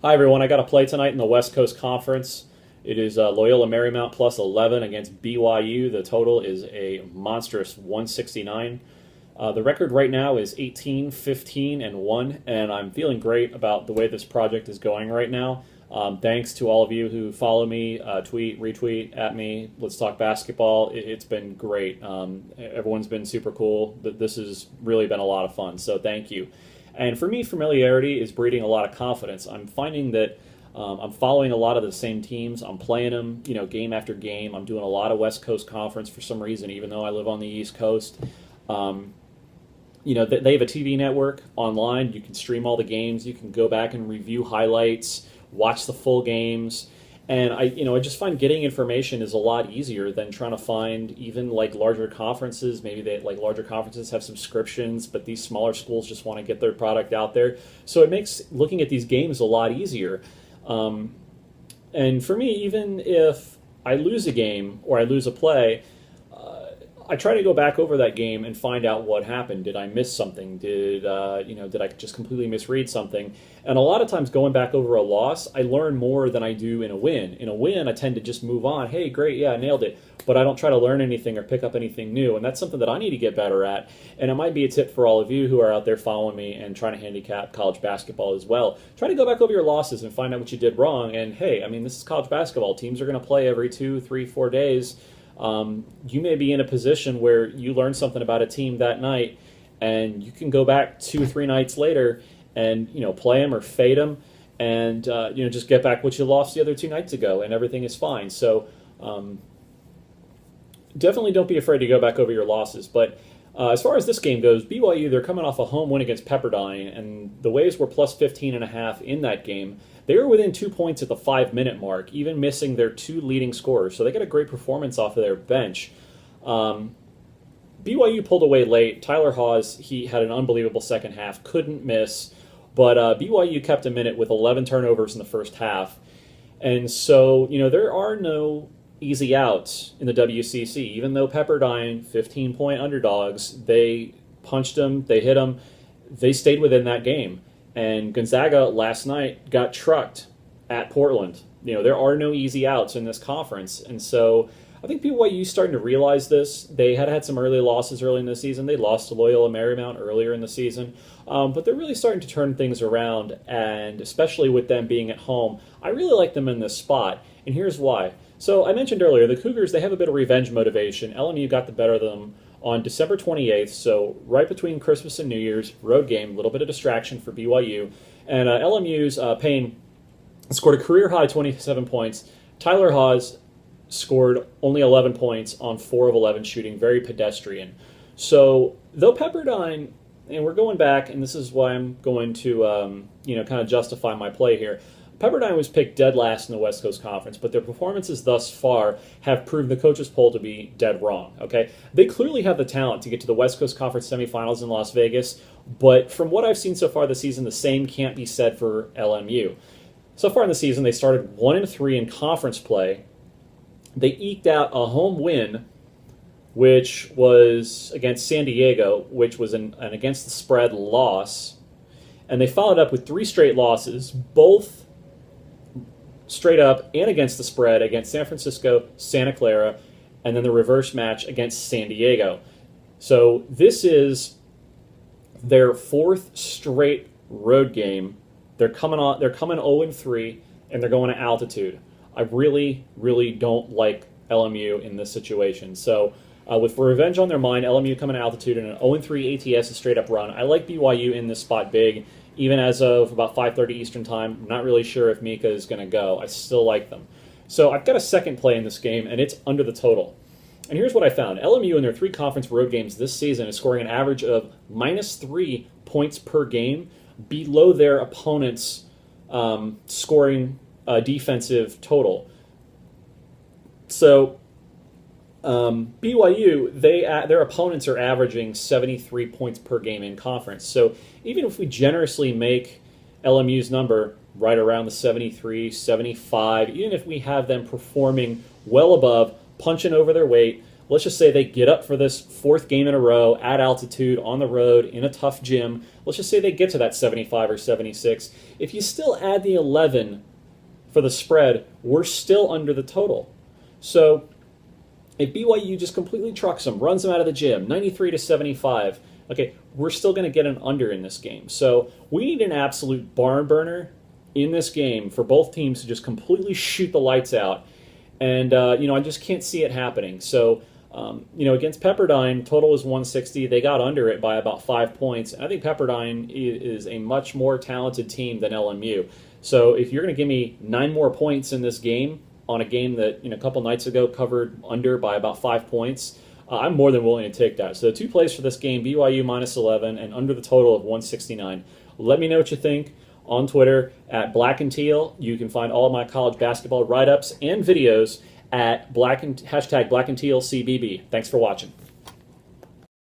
Hi, everyone. I got a play tonight in the West Coast Conference. It is Loyola Marymount plus 11 against BYU. The total is a monstrous 169. The record right now is 18, 15, and 1, and I'm feeling great about the way this project is going right now. Thanks to all of you who follow me, tweet, retweet at me. Let's talk basketball. It's been great. Everyone's been super cool. This has really been a lot of fun, so thank you. And for me, familiarity is breeding a lot of confidence. I'm finding that I'm following a lot of the same teams. I'm playing them, game after game. I'm doing a lot of West Coast Conference for some reason, even though I live on the East Coast. They have a TV network online. You can stream all the games. You can go back and review highlights, watch the full games. And I just find getting information is a lot easier than trying to find even like larger conferences. Maybe larger conferences have subscriptions, but these smaller schools just want to get their product out there. So it makes looking at these games a lot easier. And for me, even if I lose a game or I lose a play, I try to go back over that game and find out what happened. Did I miss something? Did I just completely misread something? And a lot of times going back over a loss, I learn more than I do in a win. In a win, I tend to just move on. Hey, great, yeah, I nailed it. But I don't try to learn anything or pick up anything new. And that's something that I need to get better at. And it might be a tip for all of you who are out there following me and trying to handicap college basketball as well. Try to go back over your losses and find out what you did wrong. And hey, this is college basketball. Teams are going to play every 2, 3, 4 days. You may be in a position where you learn something about a team that night, and you can go back 2 or 3 nights later and play them or fade them, and just get back what you lost the other 2 nights ago, and everything is fine. So definitely don't be afraid to go back over your losses. But as far as this game goes, BYU, they're coming off a home win against Pepperdine, and the Waves were plus 15.5 in that game. They were within 2 points at the 5-minute mark, even missing their 2 leading scorers. So they got a great performance off of their bench. BYU pulled away late. Tyler Hawes, he had an unbelievable second half, couldn't miss. But BYU kept him in it with 11 turnovers in the first half. And so, there are no easy outs in the WCC. Even though Pepperdine, 15-point underdogs, they punched them, they hit them, they stayed within that game. And Gonzaga last night got trucked at Portland. There are no easy outs in this conference. And so I think BYU starting to realize this. They had some early losses early in the season. They lost to Loyola Marymount earlier in the season. But they're really starting to turn things around, and especially with them being at home, I really like them in this spot. And here's why. So I mentioned earlier, the Cougars, they have a bit of revenge motivation. LMU got the better of them on December 28th, so right between Christmas and New Year's, road game, a little bit of distraction for BYU. And LMU's Payne scored a career-high 27 points. Tyler Hawes scored only 11 points on 4 of 11 shooting, very pedestrian. So though Pepperdine, and we're going back, and this is why I'm going to kind of justify my play here, Pepperdine was picked dead last in the West Coast Conference, but their performances thus far have proved the coaches' poll to be dead wrong. Okay, they clearly have the talent to get to the West Coast Conference semifinals in Las Vegas, but from what I've seen so far this season, the same can't be said for LMU. So far in the season, they started 1-3 in conference play. They eked out a home win, which was against San Diego, which was an against the spread loss, and they followed up with 3 straight losses, both straight up and against the spread against San Francisco, Santa Clara, and then the reverse match against San Diego. So this is their 4th straight road game. They're coming 0-3, and they're going to altitude. I really, really don't like LMU in this situation. So with revenge on their mind, LMU coming to altitude and an 0-3 ATS, a straight-up run. I like BYU in this spot big. Even as of about 5:30 Eastern Time, I'm not really sure if Mika is going to go. I still like them. So I've got a second play in this game, and it's under the total. And here's what I found. LMU in their 3 conference road games this season is scoring an average of -3 points per game, below their opponent's scoring defensive total. So BYU, their opponents are averaging 73 points per game in conference. So even if we generously make LMU's number right around the 73, 75, even if we have them performing well above, punching over their weight, let's just say they get up for this fourth game in a row at altitude on the road in a tough gym. Let's just say they get to that 75 or 76. If you still add the 11 for the spread, we're still under the total. So if BYU just completely trucks them, runs them out of the gym, 93 to 75, okay, we're still going to get an under in this game. So we need an absolute barn burner in this game for both teams to just completely shoot the lights out. And, I just can't see it happening. So, against Pepperdine, total was 160. They got under it by about 5 points. And I think Pepperdine is a much more talented team than LMU. So if you're going to give me 9 more points in this game, on a game that a couple nights ago covered under by about 5 points, I'm more than willing to take that. So the 2 plays for this game, BYU minus 11 and under the total of 169. Let me know what you think on Twitter at Black and Teal. You can find all of my college basketball write-ups and videos at hashtag Black and Teal CBB. Thanks for watching.